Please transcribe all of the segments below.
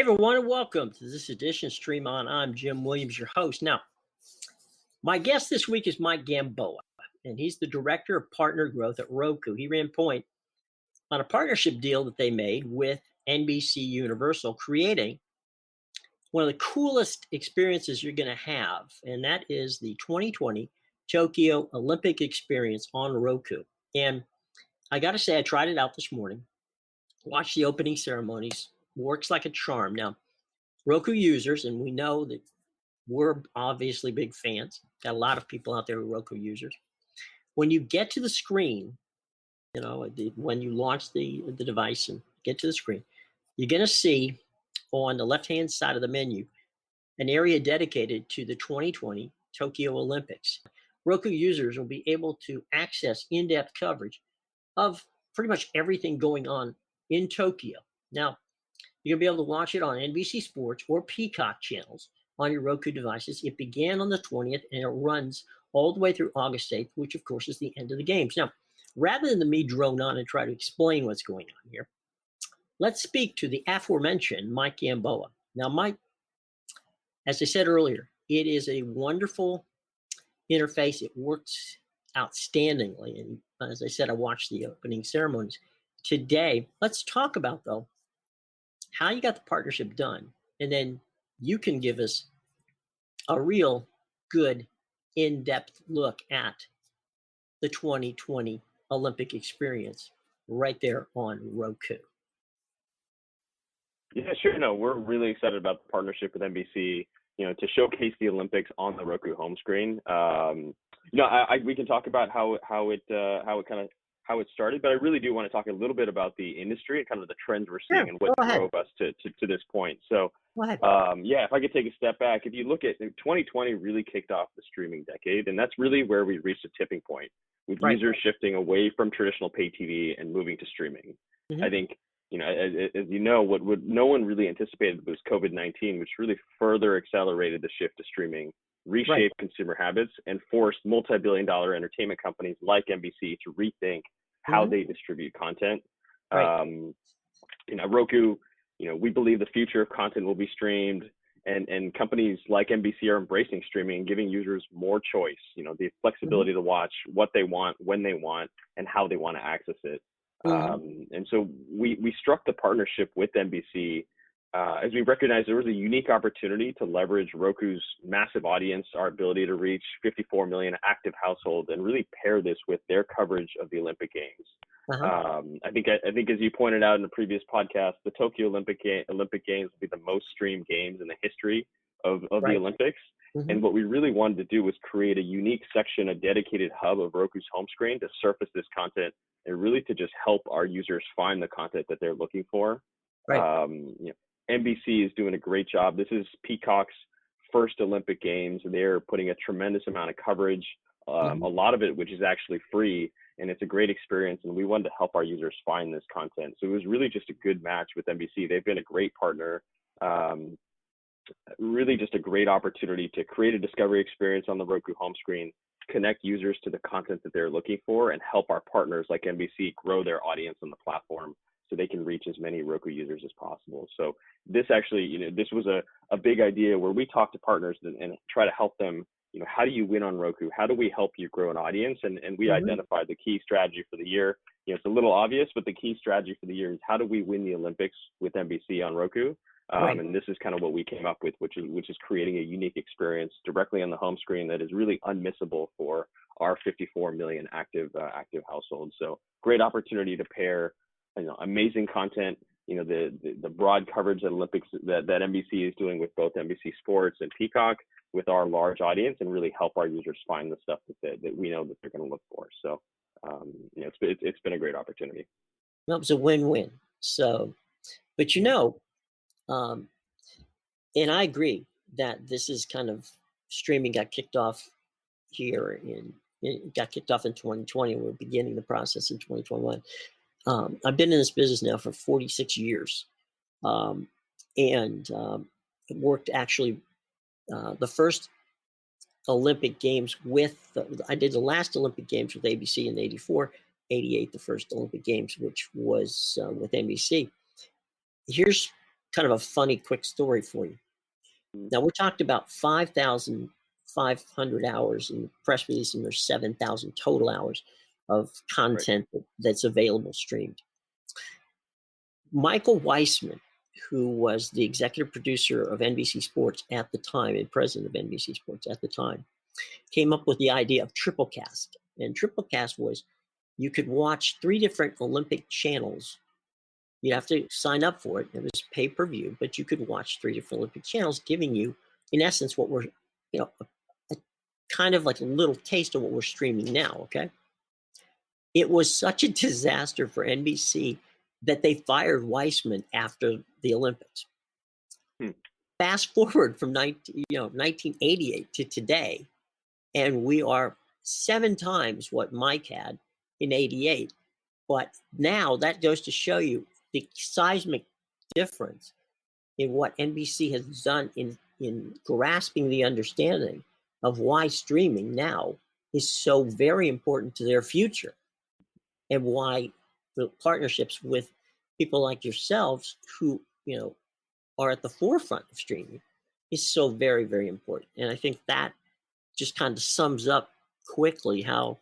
everyone, and welcome to this edition of Stream On. I'm Jim Williams, your host. Now, my guest this week is Mike Gamboa, and he's the Director of Partner Growth at Roku. He ran point on a partnership deal that they made with NBC Universal, creating one of the coolest experiences you're going to have, and that is the 2020 Tokyo Olympic experience on Roku. And I got to say, I tried it out this morning, watched the opening ceremonies. Works like a charm. Now, Roku users, and we know that we're obviously big fans, got a lot of people out there who are Roku users. When you get to the screen, when you launch the device and get to the screen, you're going to see on the left-hand side of the menu an area dedicated to the 2020 Tokyo Olympics. Roku users will be able to access in-depth coverage of pretty much everything going on in Tokyo. Now, you're going to be able to watch it on NBC Sports or Peacock channels on your Roku devices. It began on the 20th, and it runs all the way through August 8th, which, of course, is the end of the games. Now, rather than me drone on and try to explain what's going on here, let's speak to the aforementioned Mike Gamboa. Now, Mike, as I said earlier, it is a wonderful interface. It works outstandingly. And as I said, I watched the opening ceremonies. Today, let's talk about, though, how you got the partnership done, and then you can give us a real good in-depth look at the 2020 Olympic experience right there on Roku. Yeah, sure. No, we're really excited about the partnership with NBC, to showcase the Olympics on the Roku home screen. We can talk about how it started, but I really do want to talk a little bit about the industry and kind of the trends we're seeing and what drove us to this point. So, if I could take a step back, if you look at 2020 really kicked off the streaming decade, and that's really where we reached a tipping point with users shifting away from traditional pay TV and moving to streaming. Mm-hmm. I think, as you know, what no one really anticipated was COVID-19, which really further accelerated the shift to streaming, reshaped consumer habits, and forced multi-billion-dollar entertainment companies like NBC to rethink how they distribute content. Roku, we believe the future of content will be streamed, and companies like NBC are embracing streaming and giving users more choice, the flexibility to watch what they want, when they want, and how they want to access it. And so we struck the partnership with NBC as we recognized there was a unique opportunity to leverage Roku's massive audience, our ability to reach 54 million active households, and really pair this with their coverage of the Olympic Games. I think as you pointed out in the previous podcast, the Tokyo Olympic Games will be the most streamed games in the history of the Olympics. And what we really wanted to do was create a unique section, a dedicated hub of Roku's home screen to surface this content and really to just help our users find the content that they're looking for. NBC is doing a great job. This is Peacock's first Olympic Games. They're putting a tremendous amount of coverage, a lot of it which is actually free, and it's a great experience, and we wanted to help our users find this content. So it was really just a good match with NBC. They've been a great partner, really just a great opportunity to create a discovery experience on the Roku home screen, connect users to the content that they're looking for, and help our partners like NBC grow their audience on the platform so they can reach as many Roku users as possible. So this actually, this was a big idea where we talk to partners and try to help them, how do you win on Roku? How do we help you grow an audience? And we identified the key strategy for the year. It's a little obvious, but the key strategy for the year is how do we win the Olympics with NBC on Roku? And this is kind of what we came up with, which is creating a unique experience directly on the home screen that is really unmissable for our 54 million active households. So great opportunity to pair amazing content, the broad coverage that Olympics that NBC is doing with both NBC Sports and Peacock with our large audience, and really help our users find the stuff that we know that they're going to look for. So it's been a great opportunity. Well, it was a win-win. So, but and I agree that this is kind of streaming got kicked off here it got kicked off in 2020. We're beginning the process in 2021. I've been in this business now for 46 years, and worked actually the first Olympic Games I did the last Olympic Games with ABC in 84, 88, the first Olympic Games, which was with NBC. Here's kind of a funny, quick story for you. Now, we talked about 5,500 hours in the press release, and there's 7,000 total hours of Right. content that's available streamed. Michael Weissman, who was the executive producer of NBC Sports at the time and president of NBC Sports at the time, came up with the idea of triplecast. And triplecast was you could watch 3 different Olympic channels. You'd have to sign up for it. It was pay-per-view, but you could watch 3 different Olympic channels, giving you, in essence, what we're, a kind of like a little taste of what we're streaming now, okay? It was such a disaster for NBC that they fired Weissman after the Olympics. Fast forward from 1988 to today, and we are 7 times what Mike had in 88. But now that goes to show you the seismic difference in what NBC has done in grasping the understanding of why streaming now is so very important to their future, and why the partnerships with people like yourselves who are at the forefront of streaming is so very, very important. And I think that just kind of sums up quickly how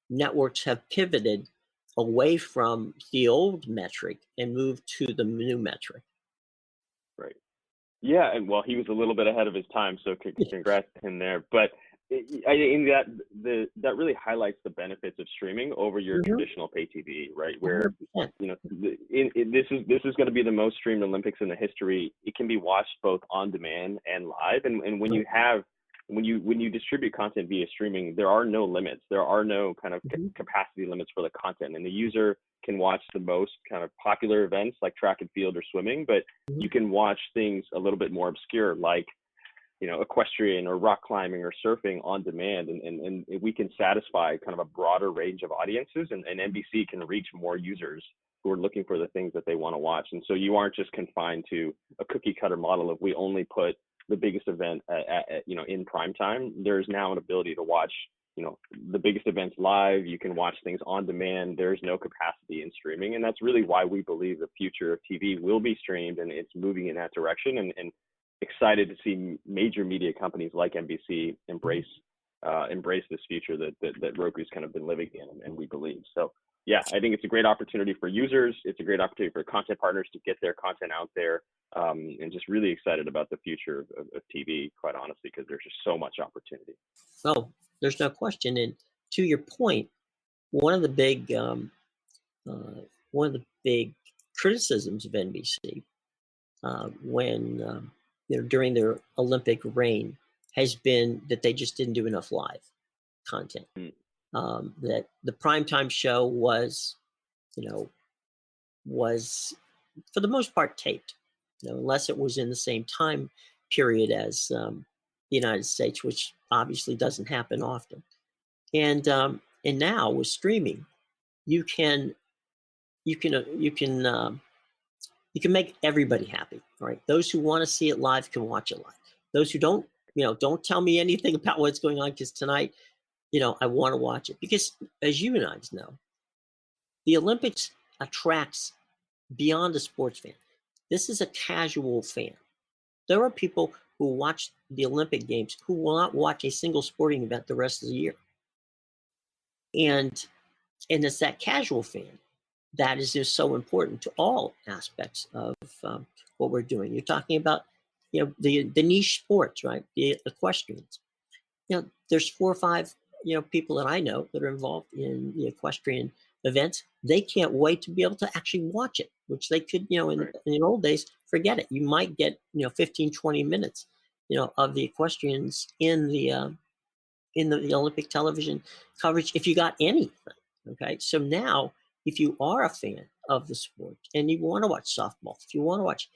networks have pivoted away from the old metric and moved to the new metric. Right. Yeah, and well, he was a little bit ahead of his time, so congrats to him there. But I think that really highlights the benefits of streaming over your traditional pay TV, right? Where 100%. this is going to be the most streamed Olympics in the history. It can be watched both on demand and live, and when you distribute content via streaming, there are no limits. There are no kind of capacity limits for the content, and the user can watch the most kind of popular events like track and field or swimming, but you can watch things a little bit more obscure like equestrian or rock climbing or surfing on demand, and we can satisfy kind of a broader range of audiences, and NBC can reach more users who are looking for the things that they want to watch. And so you aren't just confined to a cookie cutter model of we only put the biggest event in prime time. There's now an ability to watch the biggest events live. You can watch things on demand. There's no capacity in streaming, and that's really why we believe the future of TV will be streamed, and it's moving in that direction, and excited to see major media companies like NBC embrace this future that Roku's kind of been living in, and we believe. So yeah, I think it's a great opportunity for users. It's a great opportunity for content partners to get their content out there, and just really excited about the future of TV, quite honestly, because there's just so much opportunity. Oh, there's no question. And to your point, one of the big criticisms of NBC when during their Olympic reign has been that they just didn't do enough live content. That the primetime show was for the most part taped, unless it was in the same time period as the United States, which obviously doesn't happen often. And now with streaming, you can make everybody happy, right? Those who want to see it live can watch it live. Those who don't, don't tell me anything about what's going on, because tonight, I want to watch it. Because as you and I know, the Olympics attracts beyond a sports fan. This is a casual fan. There are people who watch the Olympic Games who will not watch a single sporting event the rest of the year. And it's that casual fan that is just so important to all aspects of what we're doing. You're talking about, the niche sports, right? The equestrians. There's 4 or 5, people that I know that are involved in the equestrian events. They can't wait to be able to actually watch it, which they could, in the old days, forget it. You might get, 15, 20 minutes, of the equestrians in the Olympic television coverage, if you got anything. Okay. So now, if you are a fan of the sport and you want to watch softball, if you want to watch,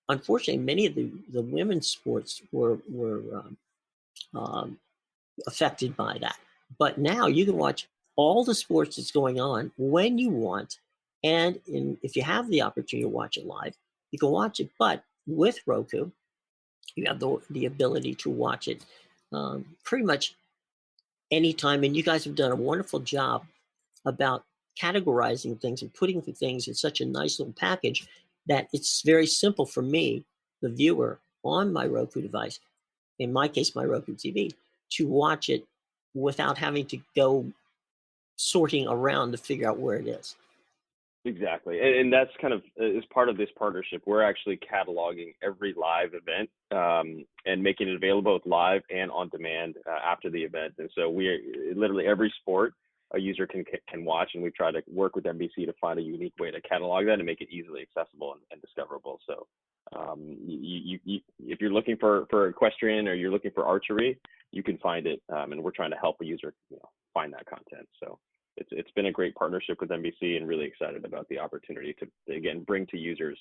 unfortunately, many of the women's sports were affected by that. But now you can watch all the sports that's going on when you want. And if you have the opportunity to watch it live, you can watch it. But with Roku, you have the ability to watch it pretty much anytime. And you guys have done a wonderful job about categorizing things and putting the things in such a nice little package that it's very simple for me, the viewer, on my Roku device, in my case, my Roku TV, to watch it without having to go sorting around to figure out where it is. Exactly. And that's kind of as part of this partnership, we're actually cataloging every live event and making it available both live and on demand after the event. And so literally every sport a user can watch, and we try to work with NBC to find a unique way to catalog that and make it easily accessible and discoverable. So if you're looking for equestrian or you're looking for archery, you can find it, and we're trying to help a user find that content. So it's been a great partnership with NBC, and really excited about the opportunity to again bring to users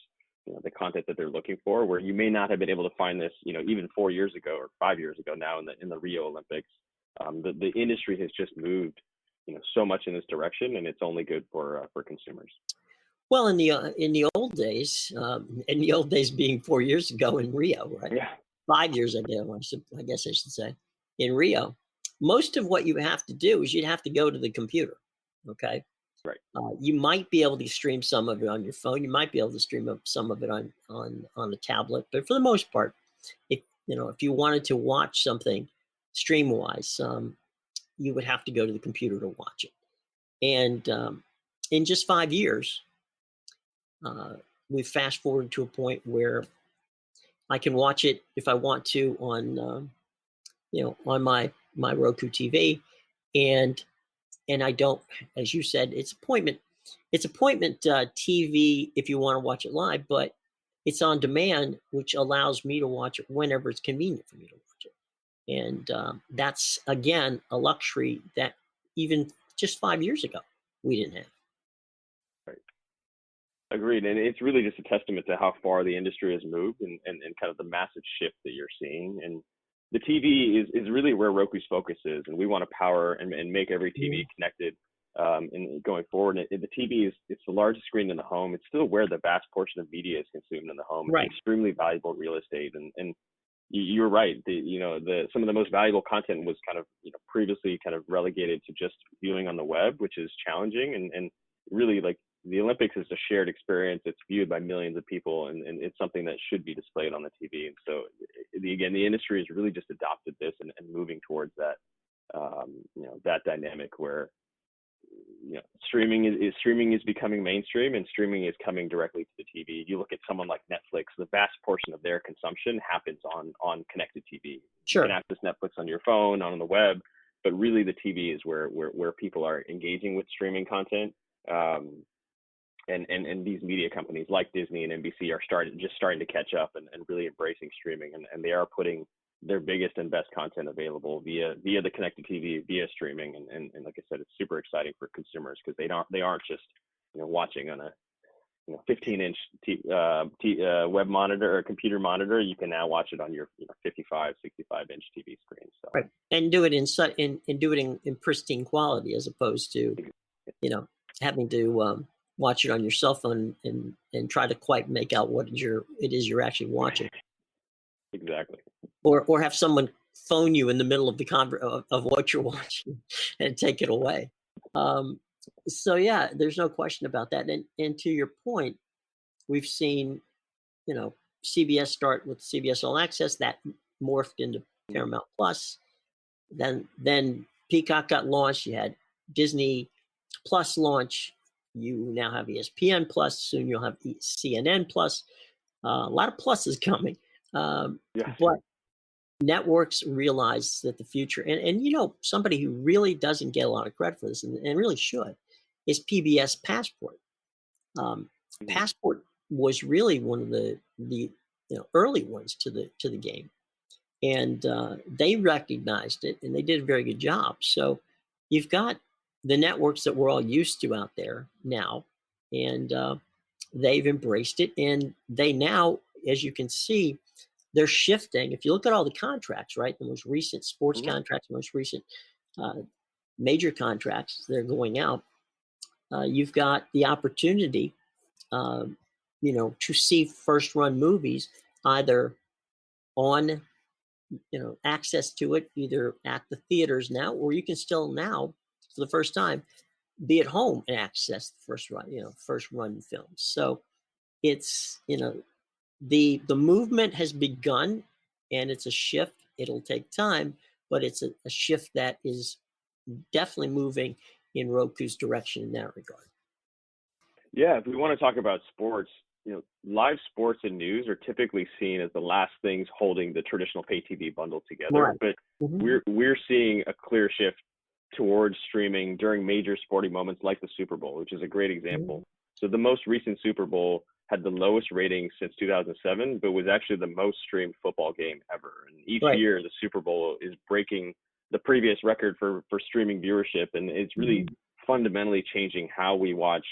the content that they're looking for, where you may not have been able to find this even 4 years ago or 5 years ago now in the Rio Olympics. The industry has just moved so much in this direction, and it's only good for consumers. Well, in the old days, being 4 years ago in Rio, right? Yeah. 5 years ago, I guess I should say, in Rio, most of what you have to do is you'd have to go to the computer. Okay. Right. You might be able to stream some of it on your phone. You might be able to stream up some of it on a tablet. But for the most part, if you wanted to watch something stream wise, you would have to go to the computer to watch it. And in just 5 years, we've fast forwarded to a point where I can watch it if I want to on my Roku TV, and I don't, as you said, it's appointment TV if you want to watch it live, but it's on demand, which allows me to watch it whenever it's convenient for me to watch it. And that's, again, a luxury that even just 5 years ago we didn't have. Right. Agreed. And it's really just a testament to how far the industry has moved and kind of the massive shift that you're seeing. And the TV is really where Roku's focus is, and we want to power and make every TV connected and going forward. And the TV it's the largest screen in the home. It's still where the vast portion of media is consumed in the home. Right. It's extremely valuable real estate. And you're right. Some of the most valuable content was kind of previously kind of relegated to just viewing on the web, which is challenging. And really, like, the Olympics is a shared experience. It's viewed by millions of people, and it's something that should be displayed on the TV. And so, again, the industry has really just adopted this and moving towards that, that dynamic where, streaming is becoming mainstream, and streaming is coming directly to the TV. You look at someone like Netflix; the vast portion of their consumption happens on connected TV. Sure. You can access Netflix on your phone, on the web, but really the TV is where people are engaging with streaming content. And these media companies like Disney and NBC are starting to catch up and really embracing streaming, and they are putting their biggest and best content available via the connected TV, via streaming, and like I said, it's super exciting for consumers because they aren't just watching on a 15-inch web monitor or computer monitor. You can now watch it on your 55, 65-inch TV screen. So. Right, and do it in pristine quality as opposed to having to watch it on your cell phone and try to quite make out what it is you're actually watching. Exactly. Or have someone phone you in the middle of the of what you're watching and take it away. So yeah, there's no question about that. And to your point, we've seen, CBS start with CBS All Access that morphed into Paramount Plus. Then Peacock got launched. You had Disney Plus launch. You now have ESPN Plus. Soon you'll have CNN Plus. A lot of pluses coming. But networks realize that the future, and somebody who really doesn't get a lot of credit for this, and really should, is PBS Passport. Passport was really one of the early ones to the game, and they recognized it, and they did a very good job. So you've got the networks that we're all used to out there now, and they've embraced it, and they now, as you can see, they're shifting. If you look at all the contracts, right, the most recent sports contracts, most recent major contracts, they're going out. You've got the opportunity, to see first-run movies either on, access to it either at the theaters now, or you can still now, for the first time, be at home and access the first run films. So it's, the movement has begun, and it's a shift. It'll take time, but it's a shift that is definitely moving in Roku's direction in that regard. Yeah, if we want to talk about sports, live sports and news are typically seen as the last things holding the traditional pay TV bundle together. Right. But we're seeing a clear shift towards streaming during major sporting moments like the Super Bowl, which is a great example. So the most recent Super Bowl had the lowest ratings since 2007, but was actually the most streamed football game ever. And each year, the Super Bowl is breaking the previous record for streaming viewership, and it's really fundamentally changing how we watch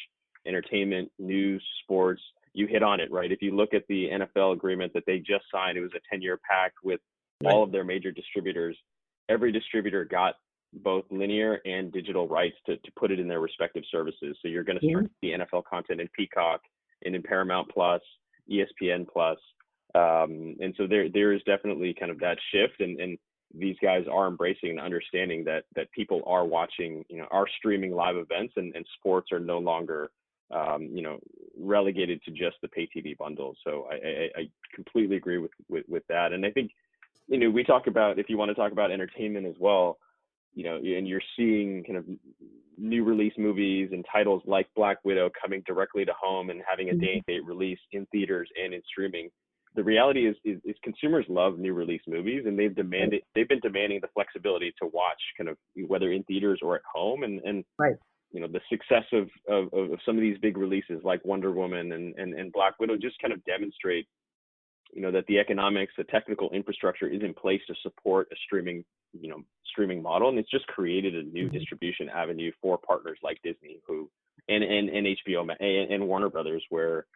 entertainment, news, sports. You hit on it, right? If you look at the NFL agreement that they just signed, it was a 10-year pact with all of their major distributors. Every distributor got both linear and digital rights to put it in their respective services. So you're going to start to see NFL content in Peacock and in Paramount Plus, ESPN Plus. And so there is definitely kind of that shift, and these guys are embracing and understanding that people are watching, are streaming live events, and sports are no longer relegated to just the pay TV bundle. So I completely agree with that. And I think, we talk about, if you want to talk about entertainment as well, and you're seeing kind of new release movies and titles like Black Widow coming directly to home and having a day and date release in theaters and in streaming. The reality is consumers love new release movies, and they've been demanding the flexibility to watch kind of whether in theaters or at home. And the success of some of these big releases like Wonder Woman and Black Widow just kind of demonstrate, that the economics, the technical infrastructure is in place to support a streaming model. And it's just created a new distribution avenue for partners like Disney and HBO and Warner Brothers, where,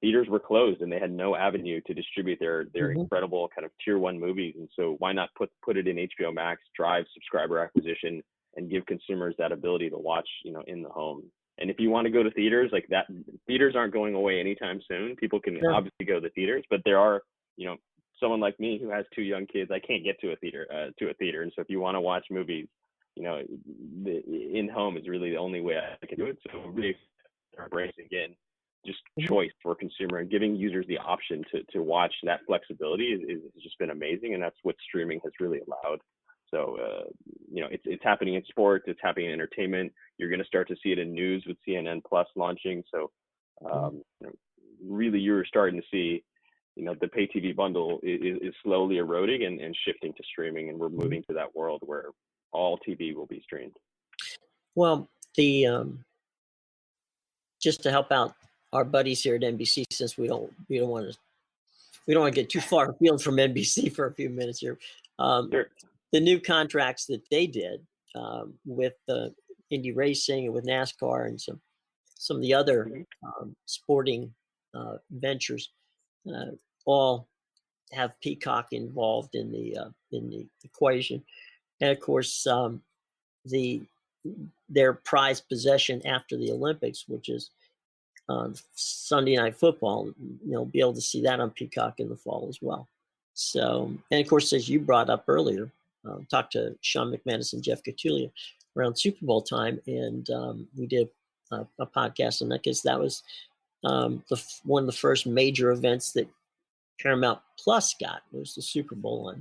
theaters were closed and they had no avenue to distribute their incredible kind of tier one movies. And so why not put it in HBO Max, drive subscriber acquisition, and give consumers that ability to watch, in the home. And if you want to go to theaters like that, theaters aren't going away anytime soon. People can obviously go to the theaters, but there are, someone like me who has two young kids, I can't get to a theater. And so if you want to watch movies, in home is really the only way I can do it. So really embracing again, just choice for consumer and giving users the option to watch. That flexibility is just been amazing. And that's what streaming has really allowed. So, it's happening in sports, it's happening in entertainment. You're going to start to see it in news with CNN Plus launching. So, really, you're starting to see, the pay TV bundle is slowly eroding and shifting to streaming. And we're moving to that world where all TV will be streamed. Well, just to help out our buddies here at NBC, since we don't want to get too far afield from NBC for a few minutes here. Sure. The new contracts that they did with Indy Racing and with NASCAR and some of the other sporting ventures all have Peacock involved in the equation, and of course their prized possession after the Olympics, which is Sunday Night Football. Be able to see that on Peacock in the fall as well. So, and of course, as you brought up earlier, talked to Sean McManus and Jeff Cotulia around Super Bowl time, and we did a podcast on that because that was one of the first major events that Paramount Plus got, was the Super Bowl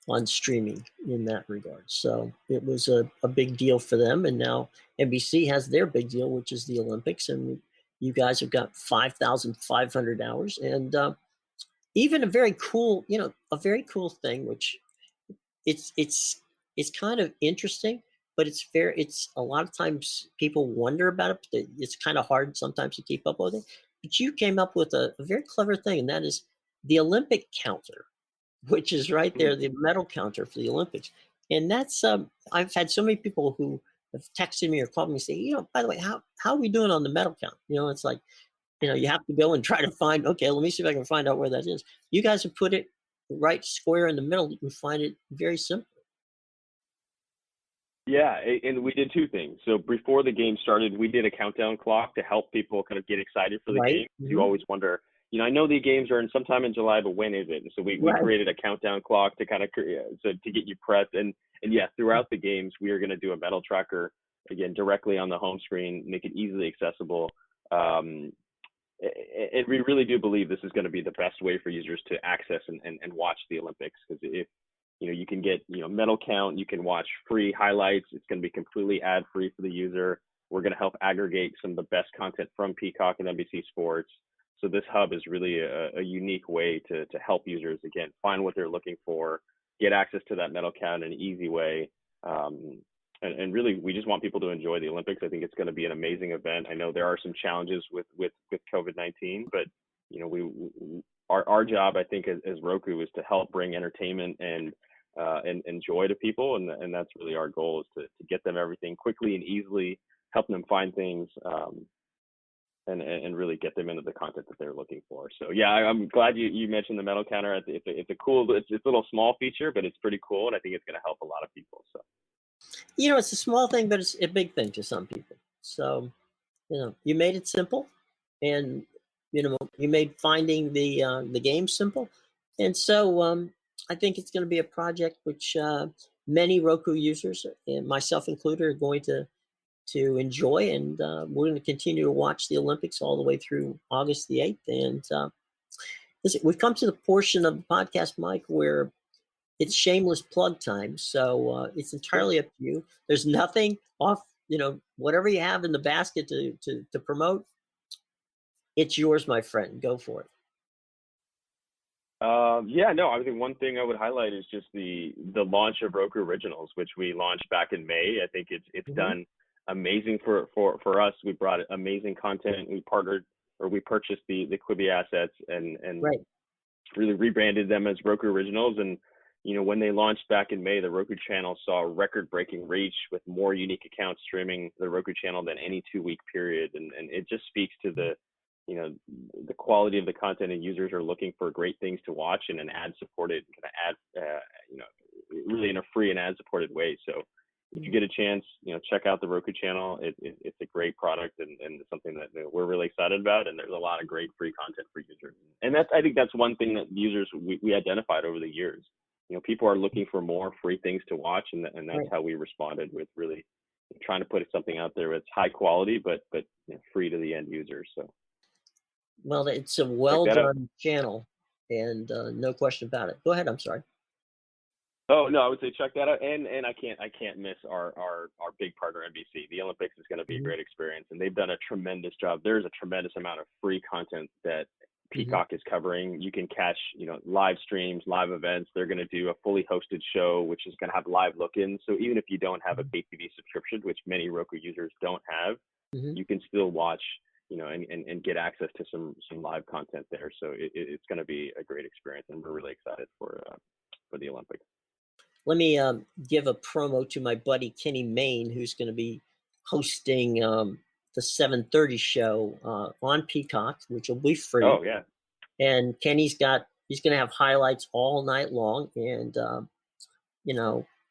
on streaming in that regard. So it was a big deal for them, and now NBC has their big deal, which is the Olympics, and you guys have got 5,500 hours, and even a very cool thing, which it's kind of interesting, but it's a lot of times people wonder about it, but it's kind of hard sometimes to keep up with it. But you came up with a very clever thing, and that is the Olympic counter, which is right there, the medal counter for the Olympics. And that's I've had so many people who have texted me or called me and say, by the way, how are we doing on the medal count? It's like, you have to go and try to find, okay, let me see if I can find out where that is. You guys have put it right square in the middle. You can find it very simply. Yeah, and we did two things. So before the game started, we did a countdown clock to help people kind of get excited for the game. You always wonder, I know the games are sometime in July, but when is it? And so we created a countdown clock to kind of to get you prepped. And yeah, throughout the games, we are going to do a medal tracker, again, directly on the home screen, make it easily accessible. and we really do believe this is going to be the best way for users to access and watch the Olympics, because if you can get medal count, you can watch free highlights. It's going to be completely ad free for the user. We're going to help aggregate some of the best content from Peacock and NBC Sports. So this hub is really a unique way to help users, again, find what they're looking for, get access to that medal count in an easy way. And really, we just want people to enjoy the Olympics. I think it's going to be an amazing event. I know there are some challenges with COVID-19, but our job, I think, as Roku, is to help bring entertainment and joy to people, and that's really our goal, is to get them everything quickly and easily, help them find things, and really get them into the content that they're looking for. So yeah, I'm glad you mentioned the medal counter. It's a cool, it's a little small feature, but it's pretty cool, and I think it's going to help a lot of people. So it's a small thing, but it's a big thing to some people. So you made it simple, and you made finding the game simple, and so I think it's going to be a project which many Roku users, and myself included, are going to enjoy, and we're going to continue to watch the Olympics all the way through August the 8th. And listen, we've come to the portion of the podcast, Mike, where it's shameless plug time. So it's entirely up to you. There's nothing off, whatever you have in the basket to promote, it's yours, my friend. Go for it. I think one thing I would highlight is just the launch of Roku Originals, which we launched back in May. I think it's done amazing for us. We brought amazing content. We purchased the Quibi assets and right. really rebranded them as Roku Originals. And when they launched back in May, the Roku channel saw record-breaking reach, with more unique accounts streaming the Roku channel than any 2-week period. And it just speaks to the quality of the content, and users are looking for great things to watch in an ad-supported really in a free and ad-supported way. So if you get a chance, check out the Roku channel. It's a great product, and it's something that we're really excited about. And there's a lot of great free content for users. And I think that's one thing that users we identified over the years. People are looking for more free things to watch, and that's right. how we responded, with really trying to put something out there that's high quality, but free to the end user. So. Well, it's a well-done channel, and no question about it. Go ahead. I'm sorry. Oh no, I would say check that out, and I can't miss our big partner, NBC. The Olympics is going to be a great experience, and they've done a tremendous job. There's a tremendous amount of free content that Peacock is covering. You can catch live streams, live events. They're going to do a fully hosted show, which is going to have live look-ins. So even if you don't have a pay TV subscription, which many Roku users don't have, you can still watch and get access to some live content there. So it's going to be a great experience, and we're really excited for the Olympics. Let me give a promo to my buddy Kenny Mayne, who's going to be hosting the 7:30 show on Peacock, which will be free. Oh yeah. And Kenny's going to have highlights all night long, and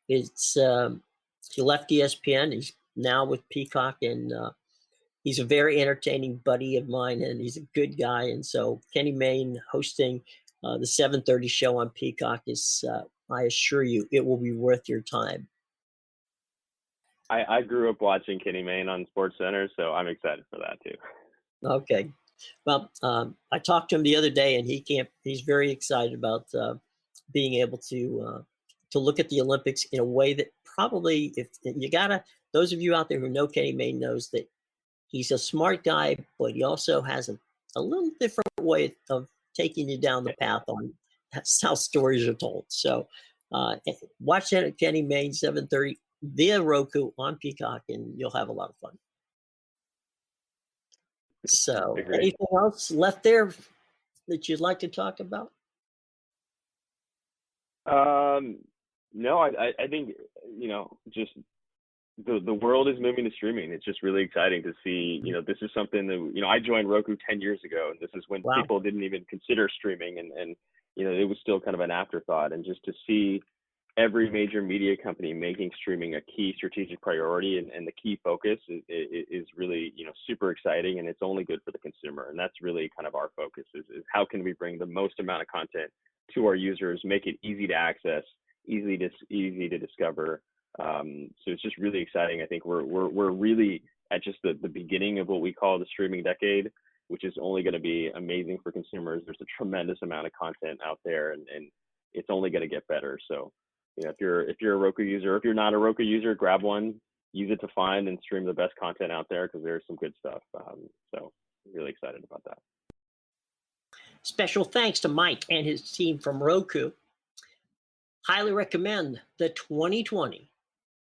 it's he left ESPN. He's now with Peacock, and he's a very entertaining buddy of mine, and he's a good guy. And so Kenny Mayne hosting the 7:30 show on Peacock is, I assure you, it will be worth your time. I grew up watching Kenny Mayne on SportsCenter, so I'm excited for that too. Okay. Well, I talked to him the other day, and he's very excited about being able to look at the Olympics in a way that probably, if you those of you out there who know Kenny Mayne knows that he's a smart guy, but he also has a little different way of taking you down the path on how stories are told. So watch that at Kenny Mayne, 7:30 via Roku on Peacock, and you'll have a lot of fun. So anything else left there that you'd like to talk about? No, I think, just the world is moving to streaming. It's just really exciting to see, this is something that, I joined Roku 10 years ago, and this is when people didn't even consider streaming, and it was still kind of an afterthought. And just to see every major media company making streaming a key strategic priority and the key focus is really, super exciting, and it's only good for the consumer. And that's really kind of our focus is how can we bring the most amount of content to our users, make it easy to access, easy to discover. So it's just really exciting. I think we're really at just the beginning of what we call the streaming decade. which is only going to be amazing for consumers. There's a tremendous amount of content out there, and it's only going to get better. So, if you're a Roku user, or if you're not a Roku user, grab one, use it to find and stream the best content out there, because there's some good stuff. So really excited about that. Special thanks to Mike and his team from Roku. Highly recommend the 2020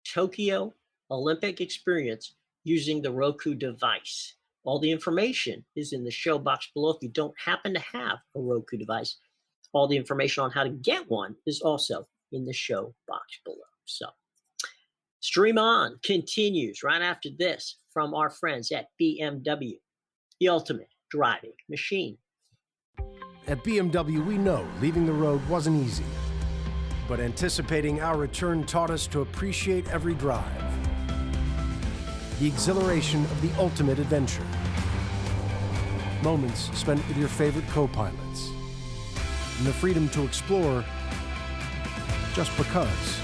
Tokyo Olympic experience using the Roku device. All the information is in the show box below. If you don't happen to have a Roku device, all the information on how to get one is also in the show box below. So, Stream On continues right after this from our friends at BMW, the ultimate driving machine. At BMW, we know leaving the road wasn't easy, but anticipating our return taught us to appreciate every drive. The exhilaration of the ultimate adventure. Moments spent with your favorite co-pilots. And the freedom to explore just because.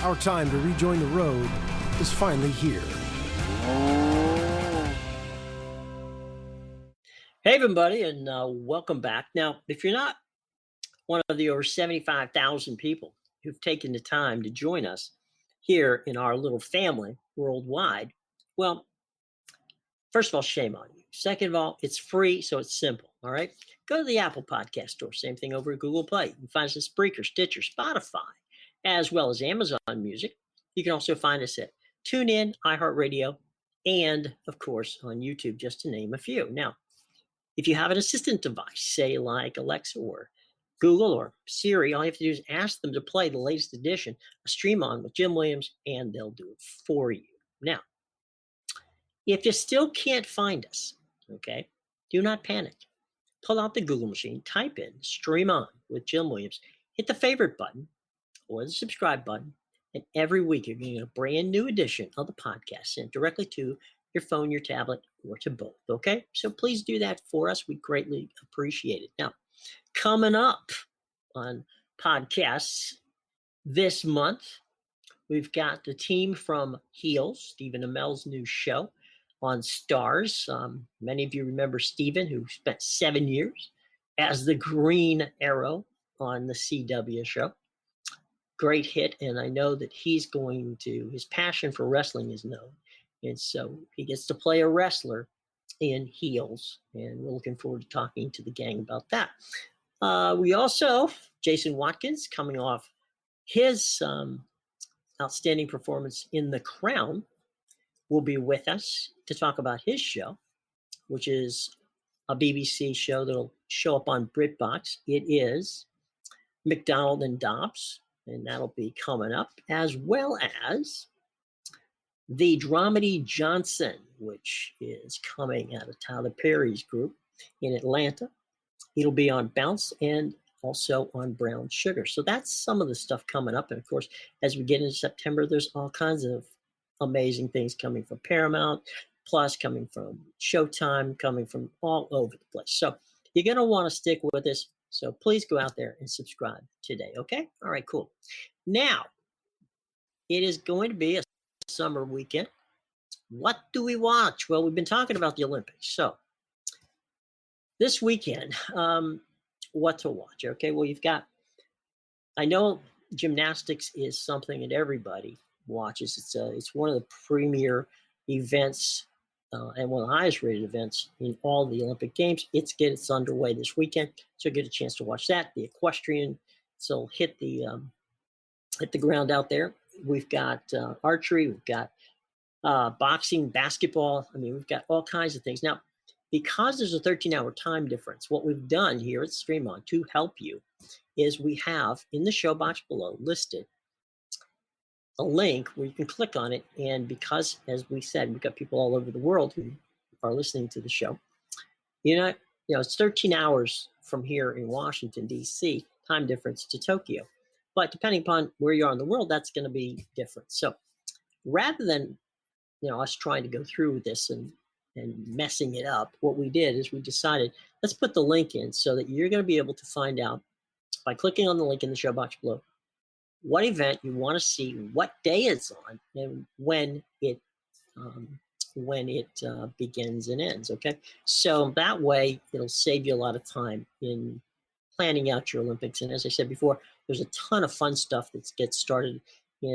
Our time to rejoin the road is finally here. Hey, everybody, and welcome back. Now, if you're not one of the over 75,000 people who've taken the time to join us here in our little family worldwide, well, first of all, shame on you. Second of all, it's free, so it's simple, all right? Go to the Apple Podcast Store. Same thing over at Google Play. You can find us at Spreaker, Stitcher, Spotify, as well as Amazon Music. You can also find us at TuneIn, iHeartRadio, and, of course, on YouTube, just to name a few. Now, if you have an assistant device, say like Alexa or Google or Siri, all you have to do is ask them to play the latest edition of Stream On with Jim Williams, and they'll do it for you. Now, if you still can't find us, okay, do not panic. Pull out the Google machine, type in Stream On with Jim Williams, hit the favorite button or the subscribe button, and every week you're getting a brand new edition of the podcast sent directly to your phone, your tablet, or to both, okay? So please do that for us. We greatly appreciate it. Now, coming up on podcasts this month, we've got the team from Heels, Stephen Amell's new show on Stars. Many of you remember Stephen, who spent 7 years as the Green Arrow on the CW show. Great hit, and I know that his passion for wrestling is known. And so he gets to play a wrestler in Heels, and we're looking forward to talking to the gang about that. We also, Jason Watkins, coming off his outstanding performance in The Crown, will be with us to talk about his show, which is a BBC show that'll show up on BritBox. It is McDonald and Dobbs, and that'll be coming up, as well as the Dramedy Johnson, which is coming out of Tyler Perry's group in Atlanta. It'll be on Bounce and also on Brown Sugar. So that's some of the stuff coming up. And of course, as we get into September, there's all kinds of amazing things coming from Paramount, plus coming from Showtime, coming from all over the place. So you're going to want to stick with us. So please go out there and subscribe today. Okay? All right, cool. Now, it is going to be a summer weekend. What do we watch? Well, we've been talking about the Olympics. So this weekend, what to watch? Okay, well, I know gymnastics is something that everybody watches. It's one of the premier events and one of the highest rated events in all the Olympic Games. It gets underway this weekend, so you get a chance to watch that. The equestrian, so hit the ground out there. We've got archery, we've got boxing, basketball. I mean, we've got all kinds of things. Now, because there's a 13-hour time difference, what we've done here at Stream On to help you is we have in the show box below listed a link where you can click on it. And because, as we said, we've got people all over the world who are listening to the show, it's 13 hours from here in Washington, D.C., time difference to Tokyo. But depending upon where you are in the world, that's going to be different. So rather than us trying to go through this and messing it up, what we did is we decided, let's put the link in so that you're going to be able to find out by clicking on the link in the show box below what event you want to see, what day it's on, and when it when it begins and ends, okay? So that way, it'll save you a lot of time in planning out your Olympics. And as I said before, there's a ton of fun stuff that gets started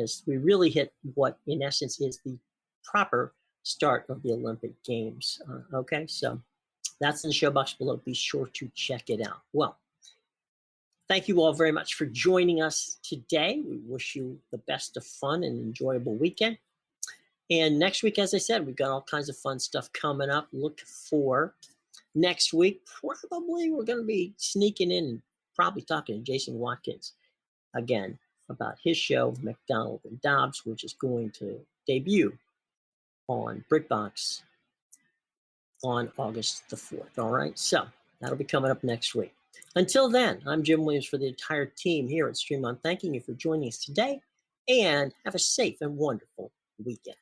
as we really hit what, in essence, is the proper start of the Olympic Games, okay? So that's in the show box below. Be sure to check it out. Well, thank you all very much for joining us today. We wish you the best of fun and enjoyable weekend. And next week, as I said, we've got all kinds of fun stuff coming up. Look for next week. Probably we're going to be sneaking in and probably talking to Jason Watkins again about his show, McDonald and Dobbs, which is going to debut on BritBox on August the 4th. All right, so that'll be coming up next week. Until then, I'm Jim Williams for the entire team here at Stream On, thanking you for joining us today, and have a safe and wonderful weekend.